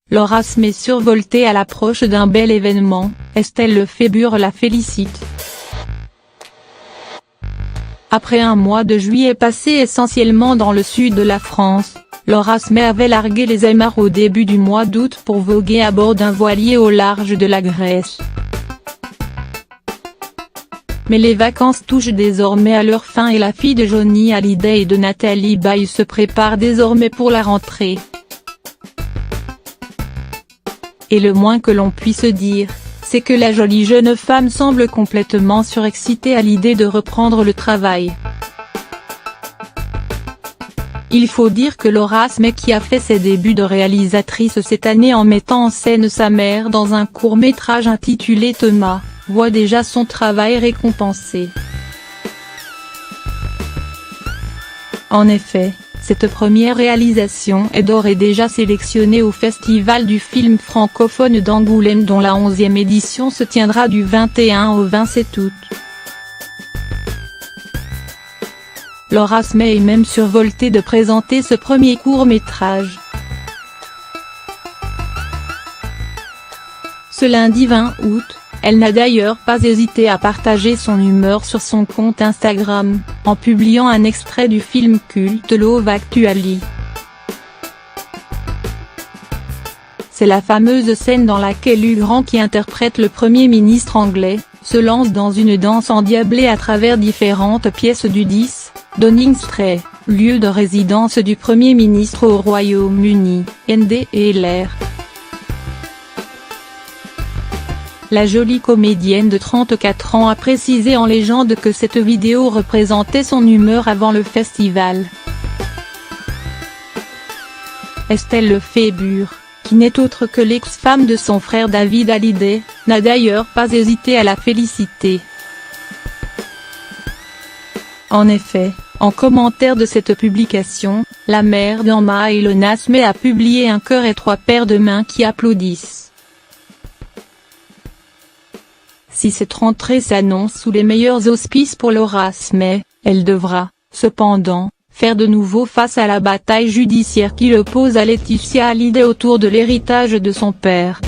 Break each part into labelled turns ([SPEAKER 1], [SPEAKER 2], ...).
[SPEAKER 1] Laura Smet survoltée à l'approche d'un bel événement, Estelle Lefébure la félicite. Après un mois de juillet passé essentiellement dans le sud de la France, Laura Smet avait largué les amarres au début du mois d'août pour voguer à bord d'un voilier au large de la Grèce. Mais les vacances touchent désormais à leur fin et la fille de Johnny Hallyday et de Nathalie Baye se prépare désormais pour la rentrée. Et le moins que l'on puisse dire, c'est que la jolie jeune femme semble complètement surexcitée à l'idée de reprendre le travail. Il faut dire que Laura Smet, qui a fait ses débuts de réalisatrice cette année en mettant en scène sa mère dans un court-métrage intitulé Thomas, voit déjà son travail récompensé. En effet, cette première réalisation est d'ores et déjà sélectionnée au Festival du film francophone d'Angoulême dont la 11e édition se tiendra du 21 au 27 août. Laura Smet est même survoltée de présenter ce premier court-métrage. Ce lundi 20 août, elle n'a d'ailleurs pas hésité à partager son humeur sur son compte Instagram, en publiant un extrait du film culte Love Actually. C'est la fameuse scène dans laquelle Hugh Grant, qui interprète le Premier ministre anglais, se lance dans une danse endiablée à travers différentes pièces du 10, Downing Street, lieu de résidence du Premier ministre au Royaume-Uni, NDLR. La jolie comédienne de 34 ans a précisé en légende que cette vidéo représentait son humeur avant le festival. Estelle Lefébure, qui n'est autre que l'ex-femme de son frère David Hallyday, n'a d'ailleurs pas hésité à la féliciter. En effet, en commentaire de cette publication, la mère d'Emma et Laura Smet a publié un cœur et 3 paires de mains qui applaudissent. Si cette rentrée s'annonce sous les meilleurs auspices pour Laura Smet, elle devra, cependant, faire de nouveau face à la bataille judiciaire qui l'oppose à Laetitia Hallyday autour de l'héritage de son père.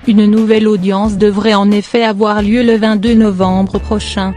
[SPEAKER 1] Une nouvelle audience devrait en effet avoir lieu le 22 novembre prochain.